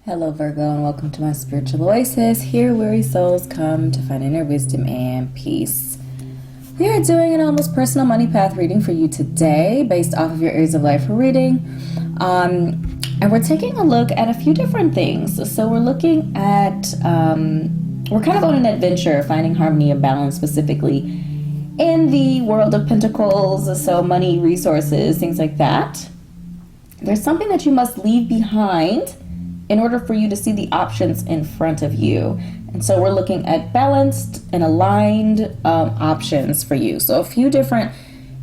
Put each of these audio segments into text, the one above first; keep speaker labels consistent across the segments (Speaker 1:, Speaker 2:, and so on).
Speaker 1: Hello Virgo, and welcome to my spiritual oasis. Here weary souls come to find inner wisdom and peace. We are doing an almost personal money path reading for you today based off of your Aries of Life reading. And we're taking a look at a few different things. So we're looking at, we're kind of on an adventure finding harmony and balance specifically in the world of pentacles, so money, resources, things like that. There's something that you must leave behind in order for you to see the options in front of you. And so we're looking at balanced and aligned options for you. So a few different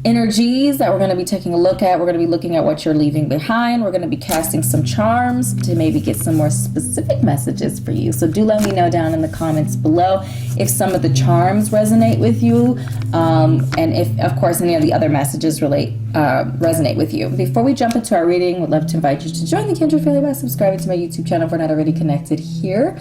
Speaker 1: energies that we're going to be taking a look at. We're going to be looking at what you're leaving behind. We're going to be casting some charms to maybe get some more specific messages for you. So do let me know down in the comments below if some of the charms resonate with you, and if, of course, any of the other messages resonate with you. Before we jump into our reading, we'd love to invite you to join the Kindred family by subscribing to my YouTube channel if we're not already connected here.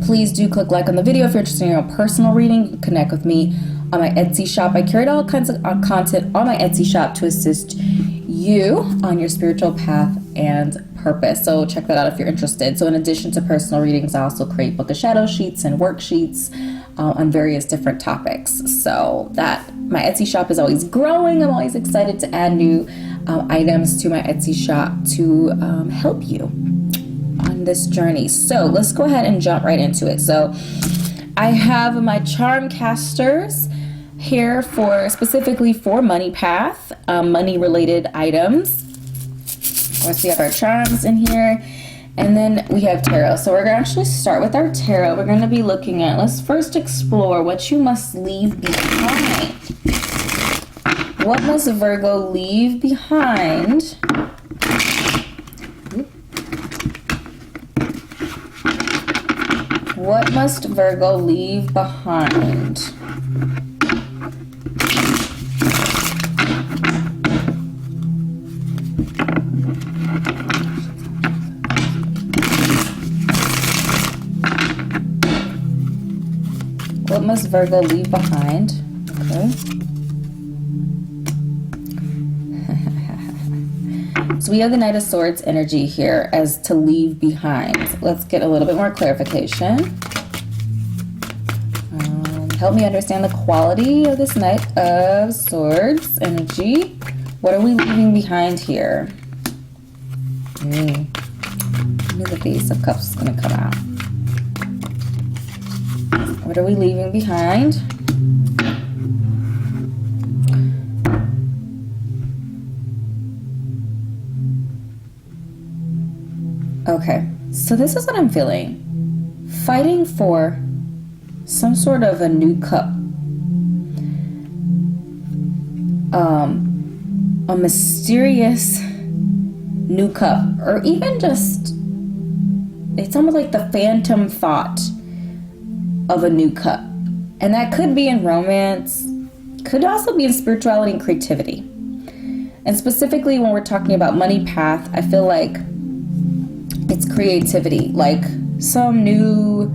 Speaker 1: Please do click like on the video if you're interested in your own personal reading. You can connect with me on my Etsy shop. I curate all kinds of content on my Etsy shop to assist you on your spiritual path and purpose. So check that out if you're interested. So in addition to personal readings, I also create book of shadow sheets and worksheets on various different topics. So that my Etsy shop is always growing. I'm always excited to add new items to my Etsy shop to help you on this journey. So let's go ahead and jump right into it. So I have my charm casters here for specifically for money path, money related items. Of course, we have our charms in here, and then we have tarot. So we're going to actually start with our tarot. We're going to be looking at, let's first explore what you must leave behind. What must Virgo leave behind? What must Virgo leave behind? What must Virgo leave behind? Okay. So we have the Knight of Swords energy here as to leave behind. Let's get a little bit more clarification. Help me understand the quality of this Knight of Swords energy. What are we leaving behind here? Maybe the Ace of Cups is going to come out. What are we leaving behind? Okay, so this is what I'm feeling. Fighting for some sort of a new cup. A mysterious new cup. Or even just, it's almost like the phantom thought of a new cup. And that could be in romance, could also be in spirituality and creativity. And specifically when we're talking about money path, I feel like it's creativity, like some new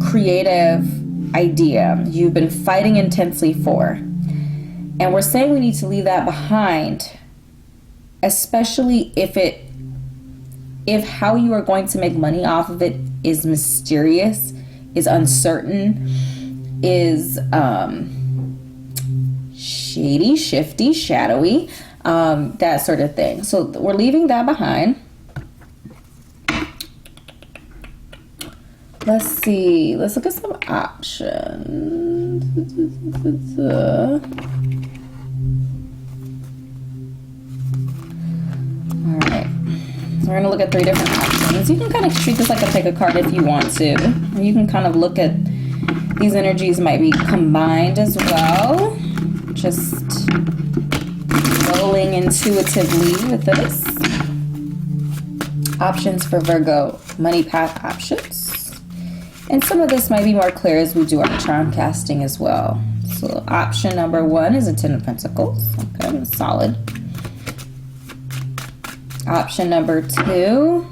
Speaker 1: creative idea you've been fighting intensely for. And we're saying we need to leave that behind, especially if how you are going to make money off of it is mysterious, is uncertain, is shady, shifty, shadowy, that sort of thing. So we're leaving that behind. Let's see. Let's look at some options. All right. So we're going to look at 3 different options. You can kind of treat this like a pick a card if you want to. Or you can kind of look at these energies might be combined as well. Just rolling intuitively with this. Options for Virgo. Money path options. And some of this might be more clear as we do our charm casting as well. So option number 1 is a 10 of Pentacles. Okay, solid. Option number 2,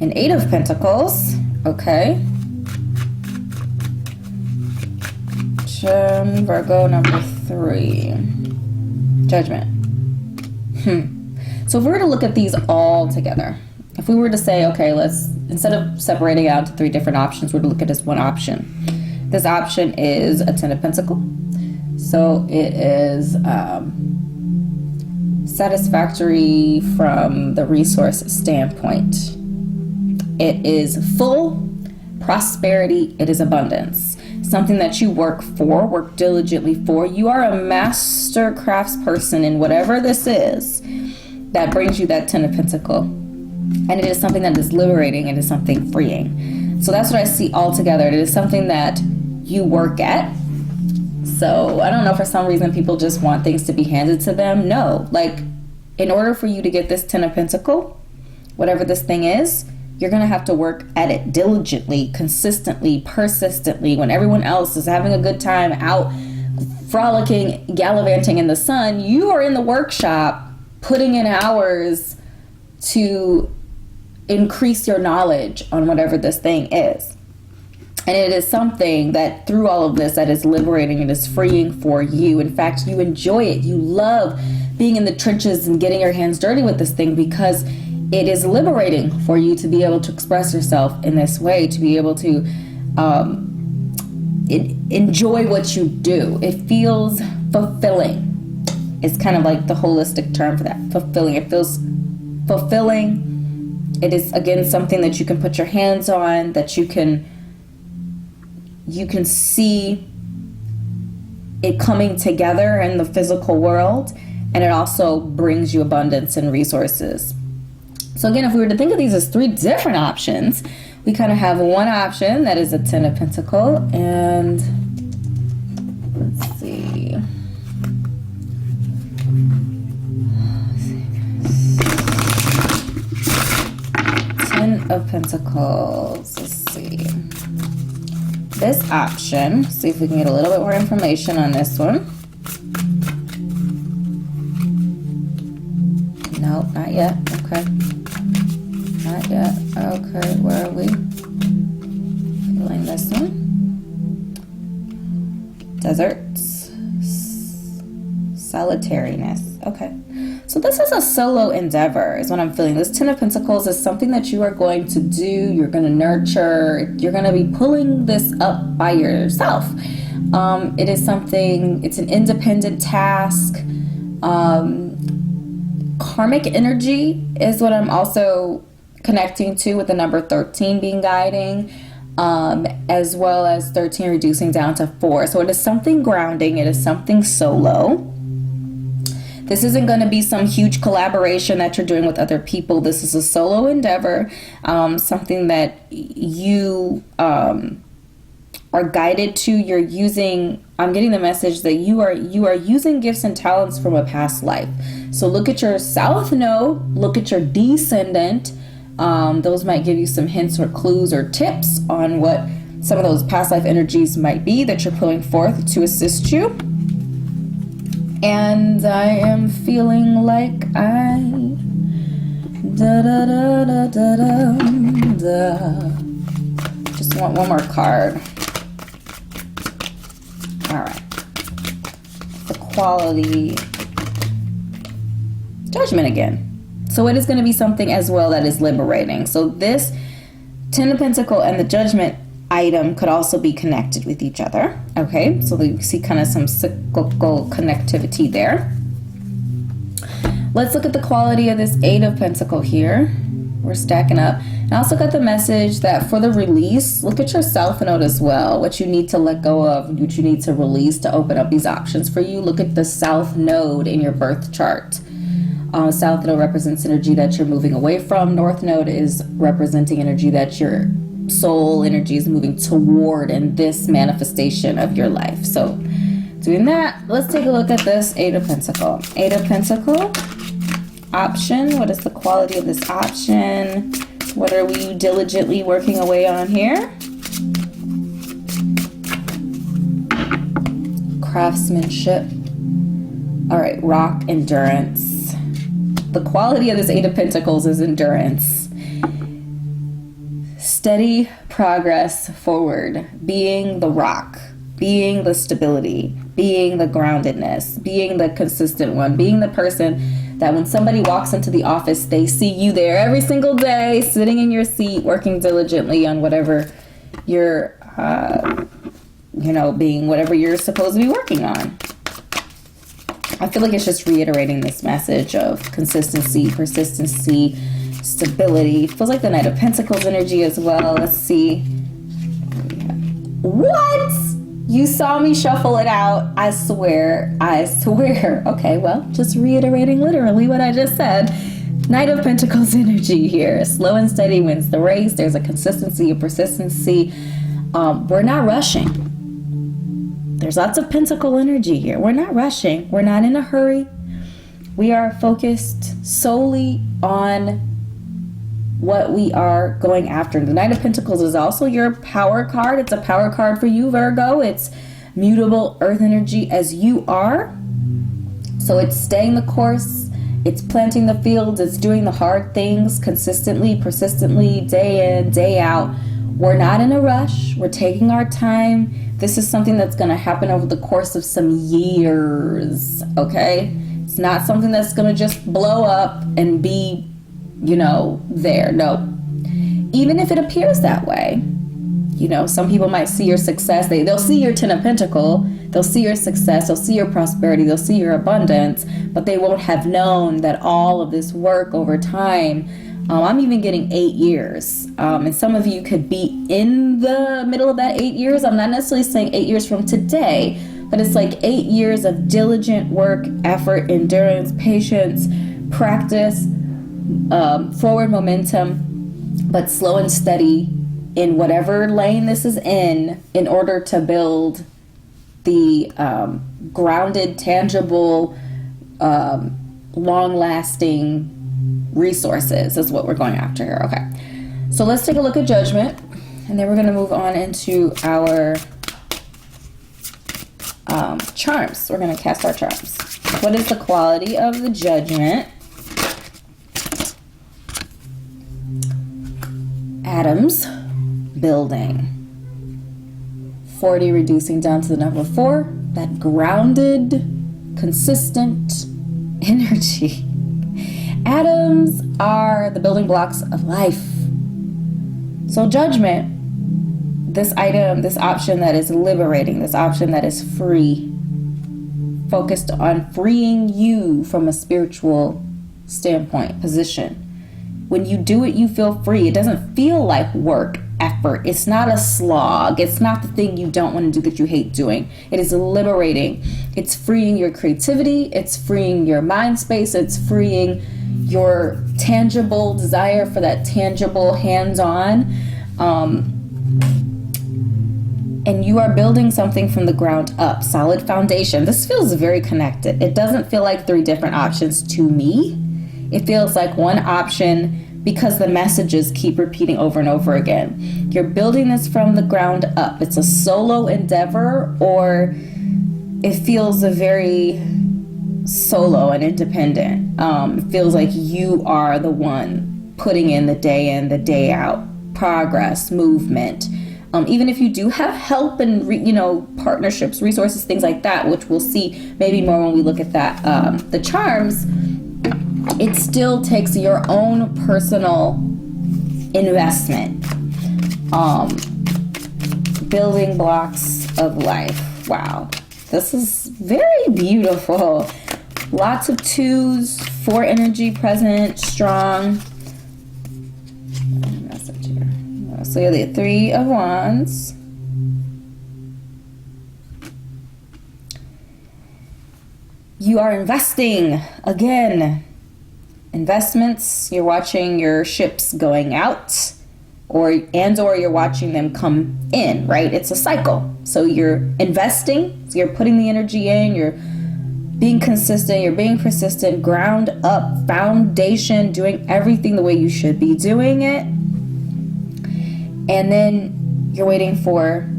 Speaker 1: an 8 of Pentacles. Okay. Option Virgo number 3, Judgment. So So if we were to look at these all together, if we were to say, okay, let's, instead of separating out to 3 different options, we're to look at this one option. This option is a 10 of Pentacles. So it is satisfactory from the resource standpoint. It is full prosperity. It is abundance. Something that you work for, work diligently for. You are a master craftsperson in whatever this is that brings you that 10 of Pentacles. And it is something that is liberating. It is something freeing. So that's what I see all together. It is something that you work at. So I don't know, for some reason people just want things to be handed to them. No, like, in order for you to get this 10 of Pentacles, whatever this thing is, you're going to have to work at it diligently, consistently, persistently. When everyone else is having a good time out frolicking, gallivanting in the sun, you are in the workshop putting in hours to increase your knowledge on whatever this thing is. And it is something that through all of this that is liberating and is freeing for you. In fact, you enjoy it. You love being in the trenches and getting your hands dirty with this thing because it is liberating for you to be able to express yourself in this way, to be able to enjoy what you do. It feels fulfilling. It's kind of like the holistic term for that. Fulfilling. It feels fulfilling. It is, again, something that you can put your hands on, that you can see it coming together in the physical world, and it also brings you abundance and resources. So again, if we were to think of these as 3 different options, we kind of have one option that is a 10 of Pentacles, and let's see. 10 of Pentacles, let's see. This option, see if we can get a little bit more information on this one. No, not yet. Okay. Not yet. Okay, where are we? Feeling this one. Deserts. Solitariness. Okay. So this is a solo endeavor is what I'm feeling. This 10 of Pentacles is something that you are going to do. You're going to nurture. You're going to be pulling this up by yourself. It is something, it's an independent task. Karmic energy is what I'm also connecting to, with the number 13 being guiding, as well as 13 reducing down to 4. So it is something grounding. It is something solo. This isn't going to be some huge collaboration that you're doing with other people. This is a solo endeavor, something that you are guided to. You're using, I'm getting the message that you are using gifts and talents from a past life. So look at your south node, look at your descendant. Those might give you some hints or clues or tips on what some of those past life energies might be that you're pulling forth to assist you. And I am feeling like I just want one more card. All right. The quality. Judgment again. So it is going to be something as well that is liberating. So this 10 of Pentacles and the Judgment item could also be connected with each other. Okay, so we see kind of some cyclical connectivity there. Let's look at the quality of this 8 of Pentacles here. We're stacking up. I also got the message that for the release, look at your south node as well. What you need to let go of, what you need to release to open up these options for you. Look at the south node in your birth chart. South node represents energy that you're moving away from. North node is representing energy that your soul energy is moving toward in this manifestation of your life. So doing that, let's take a look at this 8 of Pentacles. 8 of Pentacles option. What is the quality of this option? What are we diligently working away on here? Craftsmanship. All right, rock, endurance. The quality of this 8 of Pentacles is endurance. Steady progress forward, being the rock, being the stability, being the groundedness, being the consistent one, being the person that when somebody walks into the office, they see you there every single day, sitting in your seat, working diligently on whatever you're, being whatever you're supposed to be working on. I feel like it's just reiterating this message of consistency, persistency, stability. It feels like the Knight of Pentacles energy as well. Let's see. What? You saw me shuffle it out. I swear. Okay, well, just reiterating literally what I just said. Knight of Pentacles energy here. Slow and steady wins the race. There's a consistency, a persistency. We're not rushing. There's lots of Pentacle energy here. We're not rushing. We're not in a hurry. We are focused solely on what we are going after. The Knight of Pentacles is also your power card. It's a power card for you, Virgo. It's mutable earth energy as you are. So it's staying the course. It's planting the fields. It's doing the hard things consistently, persistently, day in, day out. We're not in a rush. We're taking our time. This is something that's going to happen over the course of some years, okay? It's not something that's going to just blow up and be, there. No. Even if it appears that way. Some people might see your success. They'll see your Ten of Pentacles. They'll see your success. They'll see your prosperity. They'll see your abundance. But they won't have known that all of this work over time. I'm even getting 8 years. And some of you could be in the middle of that 8 years. I'm not necessarily saying 8 years from today, but it's like 8 years of diligent work, effort, endurance, patience, practice, forward momentum, but slow and steady in whatever lane this is in order to build the grounded, tangible, long-lasting resources is what we're going after here. Okay, so let's take a look at Judgment, and then we're going to move on into our charms. We're going to cast our charms. What is the quality of the Judgment? Atoms, building. 40 reducing down to the number 4. That grounded, consistent energy. Atoms are the building blocks of life. So Judgment, this item, this option that is liberating, this option that is free, focused on freeing you from a spiritual standpoint, position. When you do it, you feel free. It doesn't feel like work, effort. It's not a slog. It's not the thing you don't want to do that you hate doing. It is liberating. It's freeing your creativity. It's freeing your mind space. It's freeing your tangible desire for that tangible hands-on. And you are building something from the ground up, solid foundation. This feels very connected. It doesn't feel like 3 different options to me. It feels like one option because the messages keep repeating over and over again. You're building this from the ground up. It's a solo endeavor, or it feels a very solo and independent. It feels like you are the one putting in, the day out, progress, movement. Even if you do have help and, partnerships, resources, things like that, which we'll see maybe more when we look at that, the charms, it still takes your own personal investment. Building blocks of life. Wow. This is very beautiful. Lots of 2s, 4 energy present, strong. Message here. So you have the 3 of Wands. You are investing again. Investments, you're watching your ships going out, or you're watching them come in, right? It's a cycle. So you're investing, so you're putting the energy in, you're being consistent, you're being persistent, ground up, foundation, doing everything the way you should be doing it. And then you're waiting for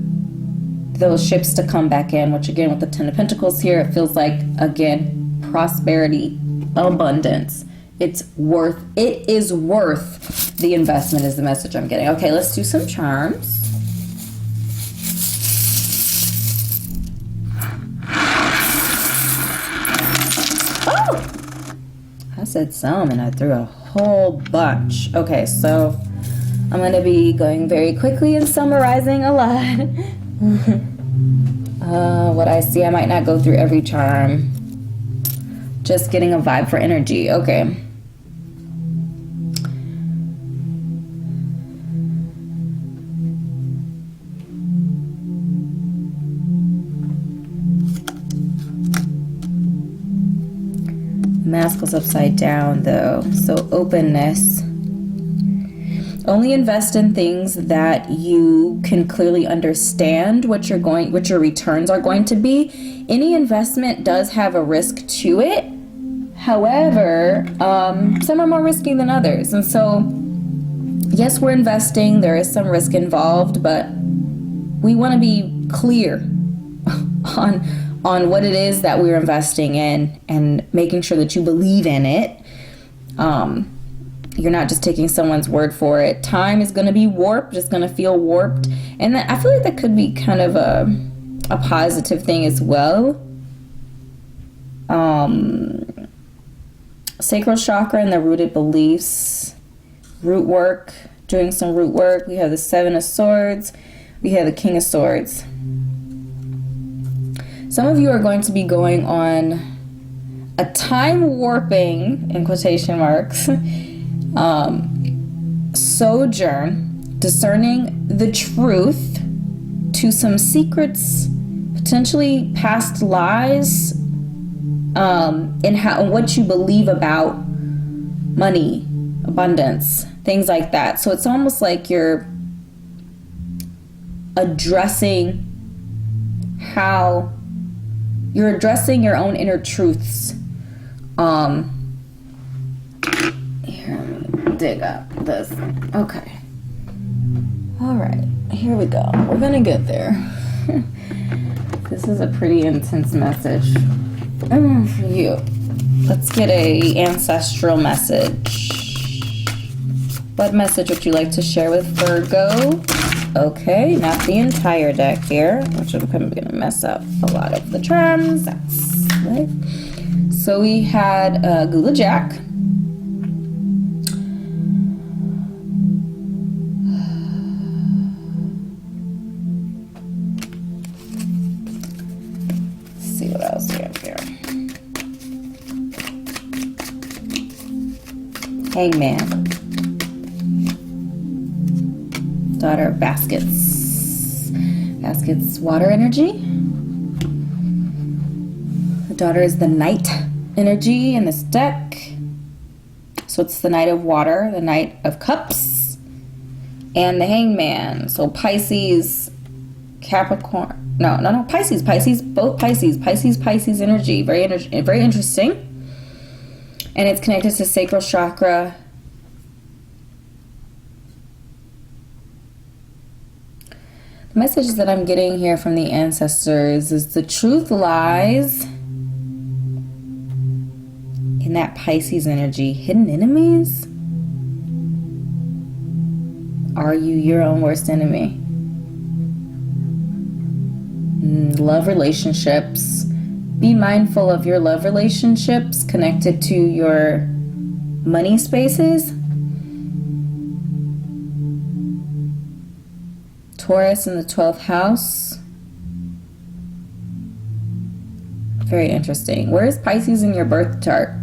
Speaker 1: those ships to come back in, which again, with the Ten of Pentacles here, it feels like, again, prosperity, abundance. It is worth the investment is the message I'm getting. Okay, let's do some charms. said some and I threw a whole bunch. Okay, so I'm going to be going very quickly and summarizing a lot. What I see, I might not go through every charm. Just getting a vibe for energy. Okay. Mask goes upside down though, so openness. Only invest in things that you can clearly understand what your returns are going to be. Any investment does have a risk to it. However, some are more risky than others. And so, yes, we're investing. There is some risk involved, but we want to be clear on what it is that we're investing in and making sure that you believe in it. You're not just taking someone's word for it. Time is going to be warped. It's going to feel warped. And I feel like that could be kind of a positive thing as well. Sacral chakra and the rooted beliefs. Root work. Doing some root work. We have the Seven of Swords. We have the King of Swords. Some of you are going to be going on a time warping, in quotation marks, sojourn, discerning the truth to some secrets, potentially past lies, in what you believe about money, abundance, things like that. So it's almost like you're addressing your own inner truths. Here, let me dig up this. Okay. All right, here we go. We're gonna get there. This is a pretty intense message for you. Let's get a ancestral message. What message would you like to share with Virgo? Okay, not the entire deck here, which I'm going to mess up a lot of the charms. That's right. So we had Gula Jack. Let's see what else we have here. Hangman. Daughter of Baskets. Baskets, water energy. The daughter is the Knight energy in this deck. So it's the Knight of Water, the Knight of Cups, and the Hangman. So Pisces, Capricorn. No, Pisces, both Pisces energy. Very interesting. And it's connected to sacral chakra. The message that I'm getting here from the ancestors is the truth lies in that Pisces energy. Hidden enemies? Are you your own worst enemy? Love relationships. Be mindful of your love relationships connected to your money spaces. Taurus in the 12th house. Very interesting. Where is Pisces in your birth chart?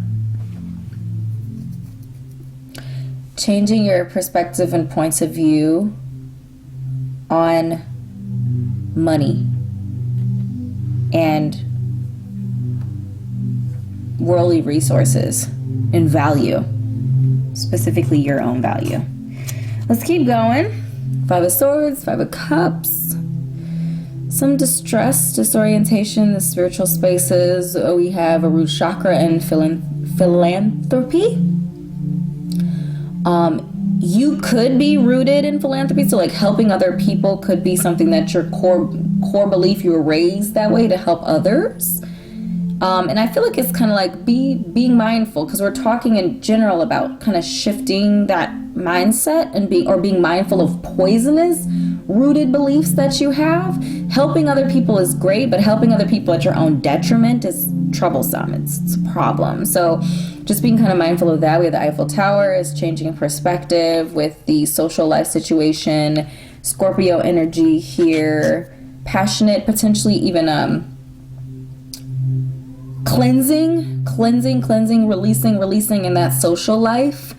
Speaker 1: Changing your perspective and points of view on money and worldly resources and value, specifically your own value. Let's keep going. Five of Swords, Five of Cups, some distress, disorientation in the spiritual spaces. We have a root chakra and philanthropy. You could be rooted in philanthropy, so like helping other people could be something that your core belief. You were raised that way to help others. And I feel like it's kind of like being mindful, because we're talking in general about kind of shifting that mindset and being mindful of poisonous rooted beliefs that you have. Helping other people is great, but helping other people at your own detriment is troublesome. It's a problem. So just being kind of mindful of that. We have the Eiffel Tower is changing perspective with the social life situation. Scorpio energy here, passionate, potentially even cleansing, releasing in that social life.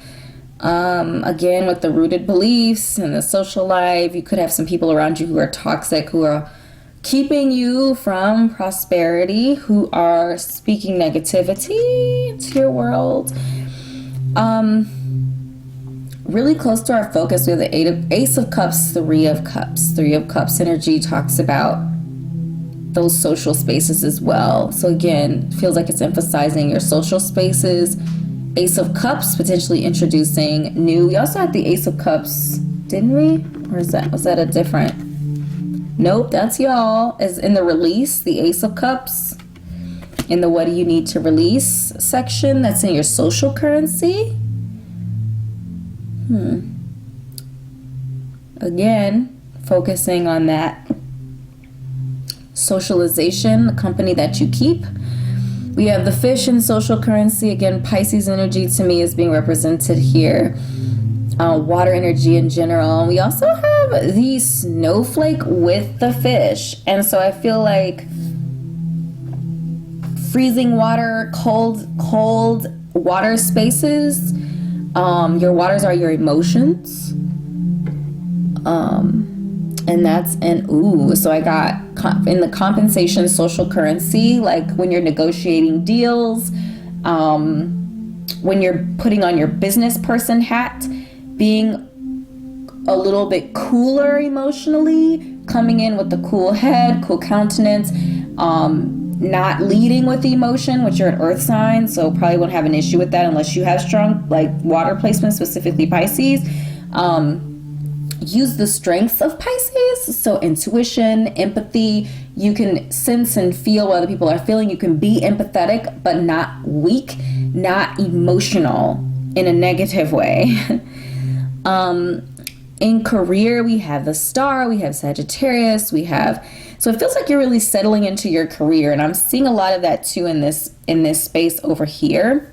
Speaker 1: Again, with the rooted beliefs and the social life, you could have some people around you who are toxic, who are keeping you from prosperity, who are speaking negativity into your world. Really close to our focus, we have the Ace of Cups, Three of Cups. Three of Cups energy talks about those social spaces as well. So again, feels like it's emphasizing your social spaces. Ace of Cups, potentially introducing new. We also had the Ace of Cups, didn't we? Or was that a different? Nope, that's y'all. Is in the release, the Ace of Cups. In the what do you need to release section, that's in your social currency. Again, focusing on that socialization, the company that you keep. We have the fish in social currency. Again, Pisces energy to me is being represented here. Water energy in general. And we also have the snowflake with the fish. And so I feel like freezing water, cold water spaces. Your waters are your emotions. And that's so I got in the compensation social currency, like when you're negotiating deals, when you're putting on your business person hat, being a little bit cooler emotionally, coming in with the cool head, cool countenance, not leading with the emotion, which you're an earth sign, so probably won't have an issue with that unless you have strong like water placement, specifically Pisces. Use the strengths of Pisces, so intuition, empathy. You can sense and feel what other people are feeling. You can be empathetic, but not weak, not emotional in a negative way. In career, we have the Star, we have Sagittarius, so it feels like you're really settling into your career, and I'm seeing a lot of that too in this space over here.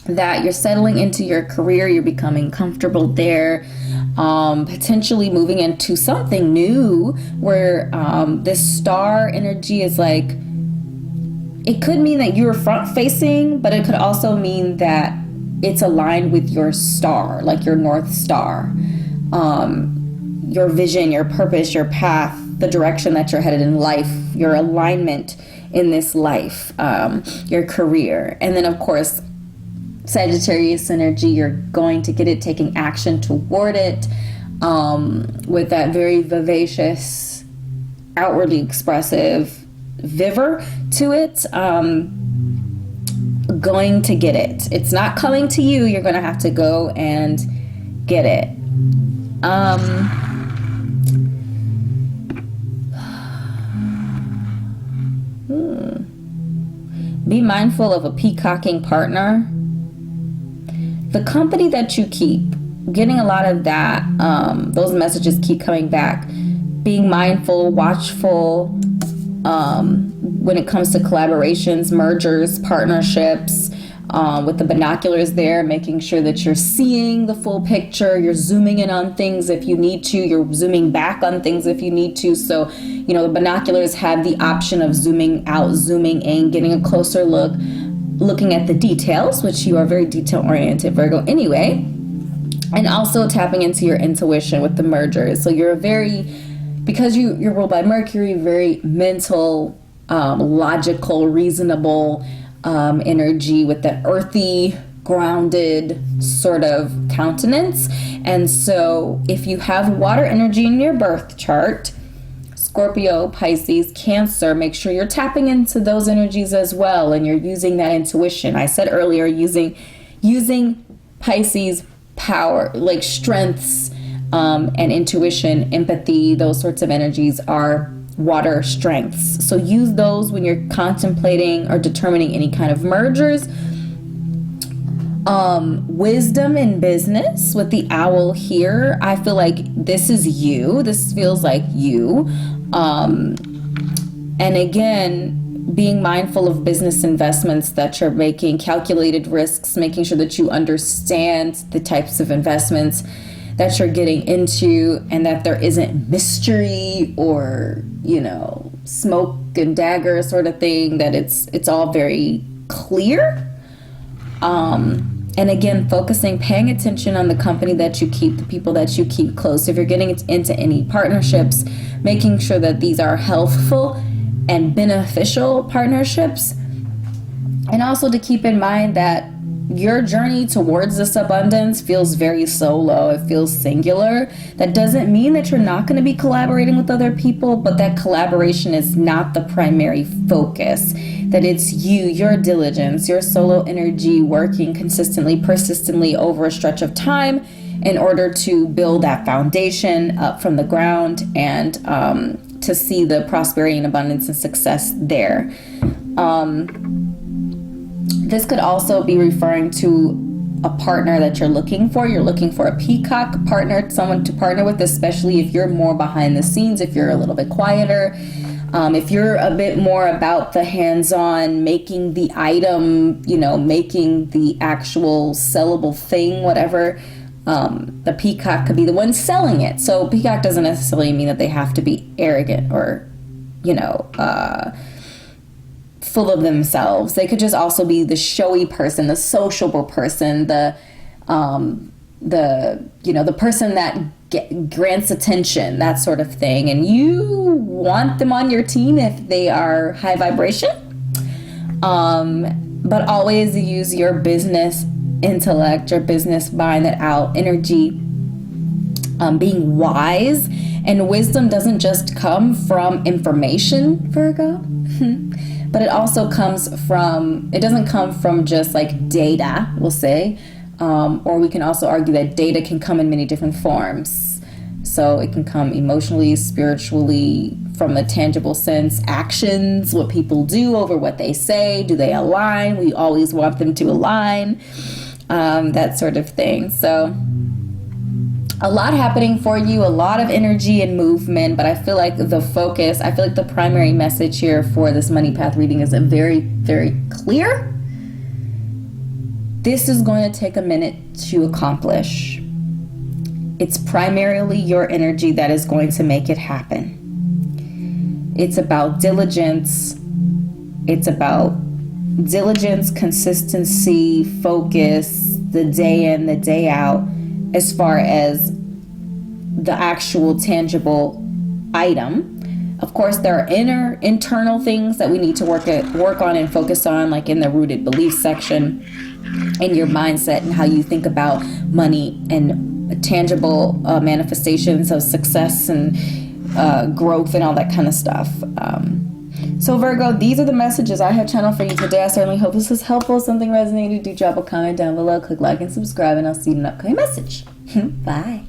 Speaker 1: That you're settling into your career, you're becoming comfortable there, potentially moving into something new where this star energy is like, it could mean that you're front facing, but it could also mean that it's aligned with your star, like your North Star, your vision, your purpose, your path, the direction that you're headed in life, your alignment in this life, your career. And then of course, Sagittarius energy, you're going to get it, taking action toward it, with that very vivacious, outwardly expressive vigor to it, going to get it. It's not coming to you, you're going to have to go and get it. Be mindful of a peacocking partner. The company that you keep, getting a lot of that, those messages keep coming back. Being mindful, watchful, when it comes to collaborations, mergers, partnerships, with the binoculars there, making sure that you're seeing the full picture, you're zooming in on things if you need to, you're zooming back on things if you need to. So, the binoculars have the option of zooming out, zooming in, getting a closer look, looking at the details, which you are very detail-oriented, Virgo, anyway, and also tapping into your intuition with the mergers. So you're because you're ruled by Mercury, very mental, logical, reasonable energy with that earthy, grounded sort of countenance. And so if you have water energy in your birth chart, Scorpio, Pisces, Cancer, make sure you're tapping into those energies as well, and you're using that intuition. I said earlier, using Pisces power, like strengths, and intuition, empathy, those sorts of energies are water strengths. So use those when you're contemplating or determining any kind of mergers. Wisdom in business with the owl here. I feel like this is you. This feels like you. And again, being mindful of business investments that you're making, calculated risks, making sure that you understand the types of investments that you're getting into, and that there isn't mystery or, you know, smoke and dagger sort of thing, that it's all very clear. And again, paying attention on the company that you keep, the people that you keep close. If you're getting into any partnerships, making sure that these are healthful and beneficial partnerships. And also to keep in mind that your journey towards this abundance feels very solo. It feels singular. That doesn't mean that you're not going to be collaborating with other people, but that collaboration is not the primary focus. That it's you, your diligence, your solo energy working consistently, persistently over a stretch of time in order to build that foundation up from the ground and to see the prosperity and abundance and success there. This could also be referring to a partner that you're looking for. You're looking for a peacock partner, someone to partner with, especially if you're more behind the scenes, if you're a little bit quieter, if you're a bit more about the hands-on, making the item, you know, making the actual sellable thing, whatever. The peacock could be the one selling it. So peacock doesn't necessarily mean that they have to be arrogant or, you know, full of themselves. They could just also be the showy person, the sociable person, the person that grants attention, that sort of thing. And you want them on your team if they are high vibration. But always use your business intellect, your business mind, that out energy, being wise. And wisdom doesn't just come from information, Virgo. But it also doesn't come from just like data, we'll say. Or we can also argue that data can come in many different forms. So it can come emotionally, spiritually, from a tangible sense, actions, what people do over what they say. Do they align? We always want them to align, that sort of thing. So a lot happening for you, a lot of energy and movement, but I feel like the primary message here for this money path reading is very, very clear. This is going to take a minute to accomplish. It's primarily your energy that is going to make it happen. It's about diligence. It's about diligence, consistency, focus, the day in, the day out, as far as the actual tangible item. Of course, there are internal things that we need to work on and focus on, like in the rooted belief section, in your mindset and how you think about money and tangible manifestations of success and growth and all that kind of stuff. So Virgo, these are the messages I have channeled for you today. I certainly hope this was helpful. If something resonated, do drop a comment down below, click like and subscribe, and I'll see you in an upcoming message. Bye.